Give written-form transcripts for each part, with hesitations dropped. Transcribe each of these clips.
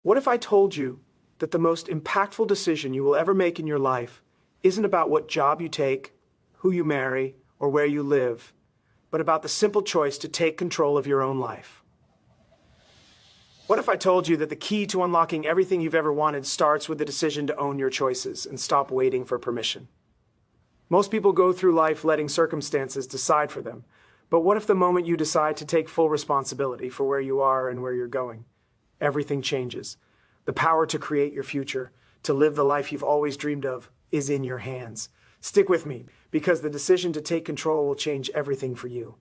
What if I told you that the most impactful decision you will ever make in your life isn't about what job you take, who you marry, or where you live, but about the simple choice to take control of your own life? What if I told you that the key to unlocking everything you've ever wanted starts with the decision to own your choices and stop waiting for permission? Most people go through life letting circumstances decide for them. But what if the moment you decide to take full responsibility for where you are and where you're going, everything changes? The power to create your future, to live the life you've always dreamed of, is in your hands. Stick with me, because the decision to take control will change everything for you.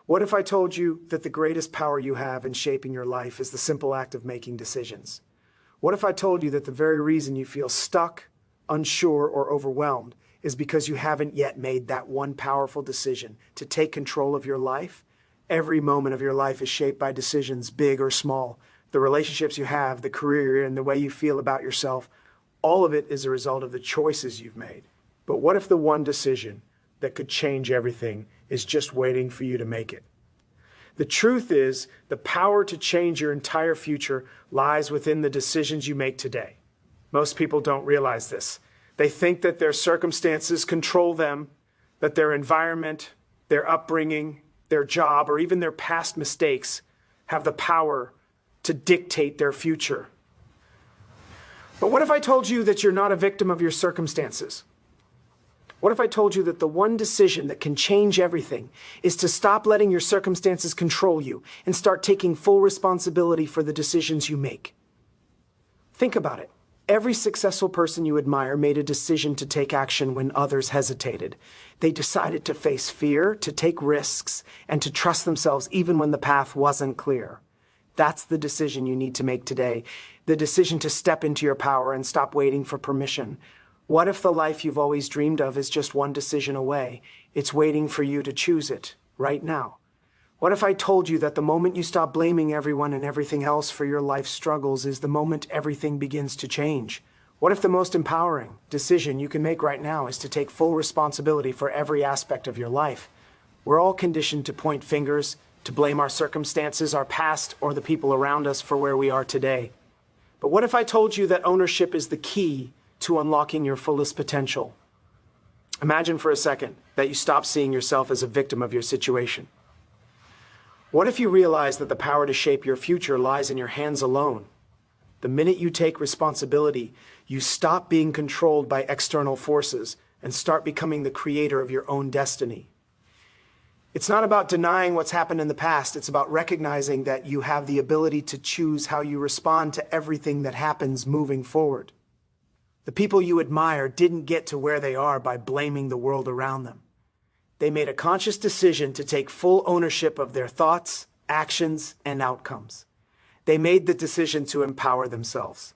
What if I told you that the greatest power you have in shaping your life is the simple act of making decisions? What if I told you that the very reason you feel stuck, unsure, or overwhelmed is because you haven't yet made that one powerful decision to take control of your life? Every moment of your life is shaped by decisions, big or small. The relationships you have, the career, and the way you feel about yourself, all of it is a result of the choices you've made. But what if the one decision that could change everything is just waiting for you to make it? The truth is, the power to change your entire future lies within the decisions you make today. Most people don't realize this. They think that their circumstances control them, that their environment, their upbringing, their job, or even their past mistakes have the power to dictate their future. But what if I told you that you're not a victim of your circumstances? What if I told you that the one decision that can change everything is to stop letting your circumstances control you and start taking full responsibility for the decisions you make? Think about it. Every successful person you admire made a decision to take action when others hesitated. They decided to face fear, to take risks, and to trust themselves even when the path wasn't clear. That's the decision you need to make today. The decision to step into your power and stop waiting for permission. What if the life you've always dreamed of is just one decision away? It's waiting for you to choose it right now. What if I told you that the moment you stop blaming everyone and everything else for your life's struggles is the moment everything begins to change? What if the most empowering decision you can make right now is to take full responsibility for every aspect of your life? We're all conditioned to point fingers, to blame our circumstances, our past, or the people around us for where we are today. But what if I told you that ownership is the key to unlocking your fullest potential? Imagine for a second that you stop seeing yourself as a victim of your situation. What if you realize that the power to shape your future lies in your hands alone? The minute you take responsibility, you stop being controlled by external forces and start becoming the creator of your own destiny. It's not about denying what's happened in the past. It's about recognizing that you have the ability to choose how you respond to everything that happens moving forward. The people you admire didn't get to where they are by blaming the world around them. They made a conscious decision to take full ownership of their thoughts, actions, and outcomes. They made the decision to empower themselves.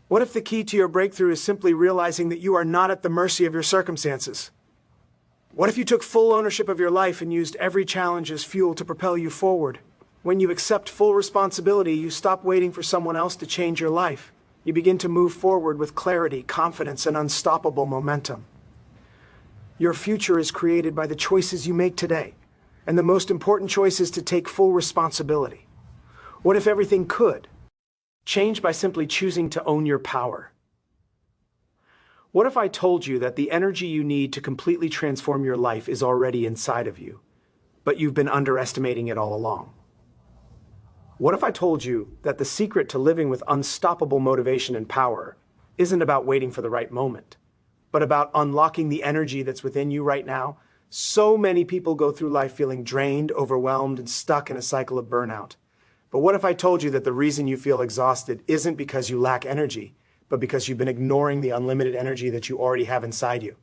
What if the key to your breakthrough is simply realizing that you are not at the mercy of your circumstances? What if you took full ownership of your life and used every challenge as fuel to propel you forward? When you accept full responsibility, you stop waiting for someone else to change your life. You begin to move forward with clarity, confidence, and unstoppable momentum. Your future is created by the choices you make today, and the most important choice is to take full responsibility. What if everything could change by simply choosing to own your power? What if I told you that the energy you need to completely transform your life is already inside of you, but you've been underestimating it all along? What if I told you that the secret to living with unstoppable motivation and power isn't about waiting for the right moment, but about unlocking the energy that's within you right now? So many people go through life feeling drained, overwhelmed, and stuck in a cycle of burnout. But what if I told you that the reason you feel exhausted isn't because you lack energy, but because you've been ignoring the unlimited energy that you already have inside you?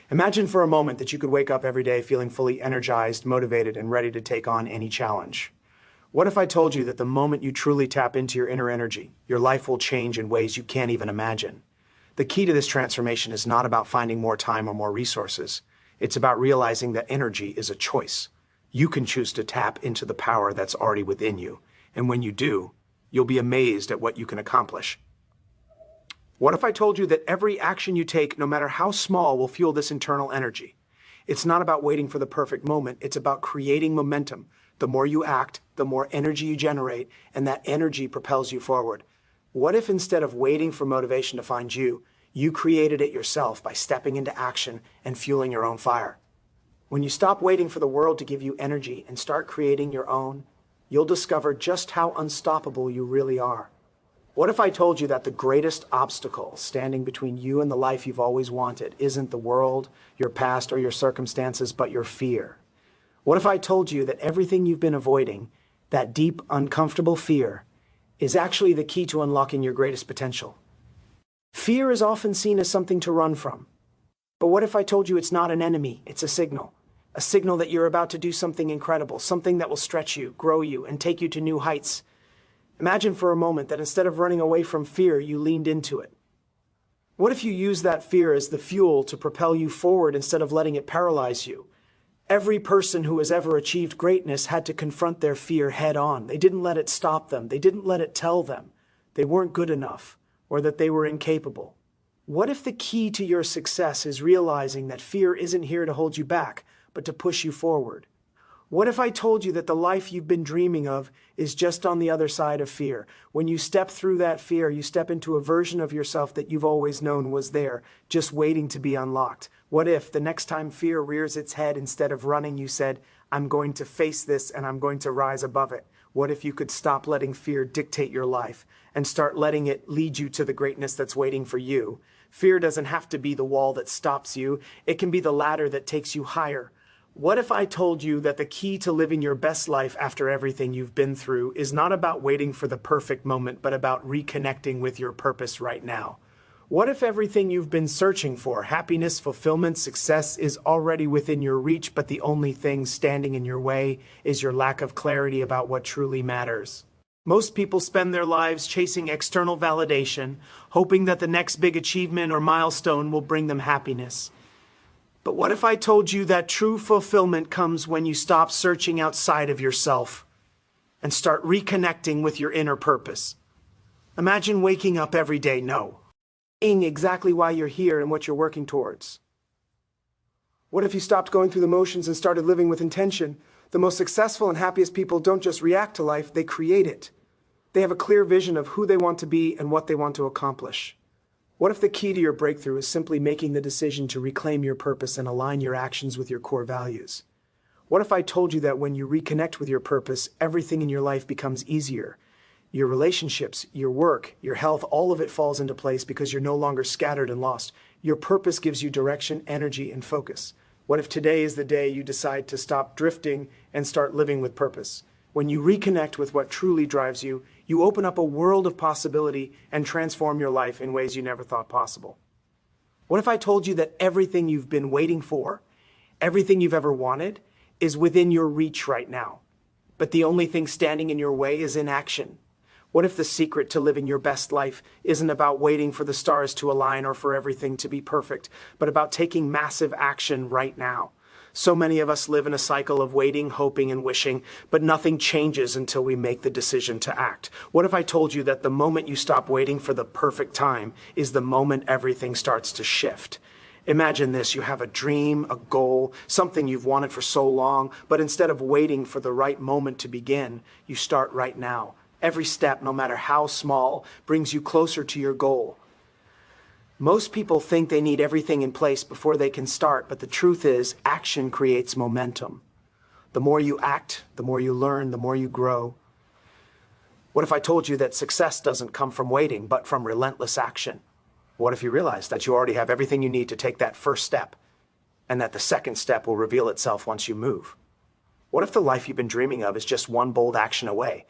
Imagine for a moment that you could wake up every day feeling fully energized, motivated, and ready to take on any challenge. What if I told you that the moment you truly tap into your inner energy, your life will change in ways you can't even imagine? The key to this transformation is not about finding more time or more resources. It's about realizing that energy is a choice. You can choose to tap into the power that's already within you. And when you do, you'll be amazed at what you can accomplish. What if I told you that every action you take, no matter how small, will fuel this internal energy? It's not about waiting for the perfect moment. It's about creating momentum, The more you act, the more energy you generate, and that energy propels you forward. What if instead of waiting for motivation to find you, you created it yourself by stepping into action and fueling your own fire? When you stop waiting for the world to give you energy and start creating your own, you'll discover just how unstoppable you really are. What if I told you that the greatest obstacle standing between you and the life you've always wanted isn't the world, your past, or your circumstances, but your fear? What if I told you that everything you've been avoiding, that deep, uncomfortable fear, is actually the key to unlocking your greatest potential? Fear is often seen as something to run from. But what if I told you it's not an enemy, it's a signal? A signal that you're about to do something incredible, something that will stretch you, grow you, and take you to new heights. Imagine for a moment that instead of running away from fear, you leaned into it. What if you used that fear as the fuel to propel you forward instead of letting it paralyze you? Every person who has ever achieved greatness had to confront their fear head on. They didn't let it stop them. They didn't let it tell them they weren't good enough or that they were incapable. What if the key to your success is realizing that fear isn't here to hold you back, but to push you forward? What if I told you that the life you've been dreaming of is just on the other side of fear? When you step through that fear, you step into a version of yourself that you've always known was there, just waiting to be unlocked. What if the next time fear rears its head, instead of running, you said, I'm going to face this and I'm going to rise above it? What if you could stop letting fear dictate your life and start letting it lead you to the greatness that's waiting for you? Fear doesn't have to be the wall that stops you. It can be the ladder that takes you higher. What if I told you that the key to living your best life after everything you've been through is not about waiting for the perfect moment, but about reconnecting with your purpose right now? What if everything you've been searching for, happiness, fulfillment, success, is already within your reach, but the only thing standing in your way is your lack of clarity about what truly matters? Most people spend their lives chasing external validation, hoping that the next big achievement or milestone will bring them happiness. But what if I told you that true fulfillment comes when you stop searching outside of yourself and start reconnecting with your inner purpose? Imagine waking up every day knowing exactly why you're here and what you're working towards. What if you stopped going through the motions and started living with intention? The most successful and happiest people don't just react to life, they create it. They have a clear vision of who they want to be and what they want to accomplish. What if the key to your breakthrough is simply making the decision to reclaim your purpose and align your actions with your core values? What if I told you that when you reconnect with your purpose, everything in your life becomes easier? Your relationships, your work, your health, all of it falls into place because you're no longer scattered and lost. Your purpose gives you direction, energy, and focus. What if today is the day you decide to stop drifting and start living with purpose? When you reconnect with what truly drives you, you open up a world of possibility and transform your life in ways you never thought possible. What if I told you that everything you've been waiting for, everything you've ever wanted, is within your reach right now, but the only thing standing in your way is inaction? What if the secret to living your best life isn't about waiting for the stars to align or for everything to be perfect, but about taking massive action right now? So many of us live in a cycle of waiting, hoping, and wishing, but nothing changes until we make the decision to act. What if I told you that the moment you stop waiting for the perfect time is the moment everything starts to shift? Imagine this: you have a dream, a goal, something you've wanted for so long, but instead of waiting for the right moment to begin, you start right now. Every step, no matter how small, brings you closer to your goal. Most people think they need everything in place before they can start, but the truth is, action creates momentum. The more you act, the more you learn, the more you grow. What if I told you that success doesn't come from waiting, but from relentless action? What if you realized that you already have everything you need to take that first step, and that the second step will reveal itself once you move? What if the life you've been dreaming of is just one bold action away?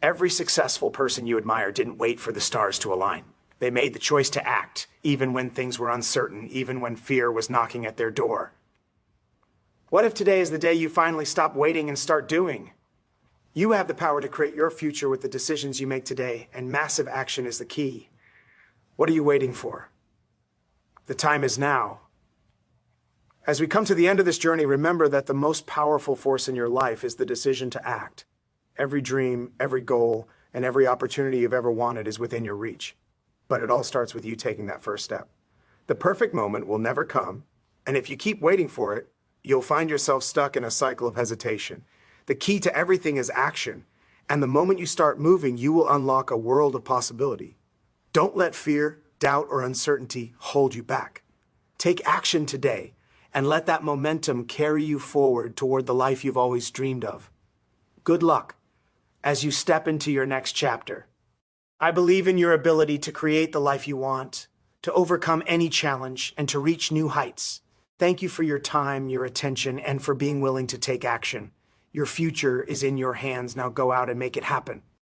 Every successful person you admire didn't wait for the stars to align. They made the choice to act, even when things were uncertain, even when fear was knocking at their door. What if today is the day you finally stop waiting and start doing? You have the power to create your future with the decisions you make today, and massive action is the key. What are you waiting for? The time is now. As we come to the end of this journey, remember that the most powerful force in your life is the decision to act. Every dream, every goal, and every opportunity you've ever wanted is within your reach. But it all starts with you taking that first step. The perfect moment will never come, and if you keep waiting for it, you'll find yourself stuck in a cycle of hesitation. The key to everything is action. And the moment you start moving, you will unlock a world of possibility. Don't let fear, doubt, or uncertainty hold you back. Take action today and let that momentum carry you forward toward the life you've always dreamed of. Good luck as you step into your next chapter. I believe in your ability to create the life you want, to overcome any challenge, and to reach new heights. Thank you for your time, your attention, and for being willing to take action. Your future is in your hands. Now go out and make it happen.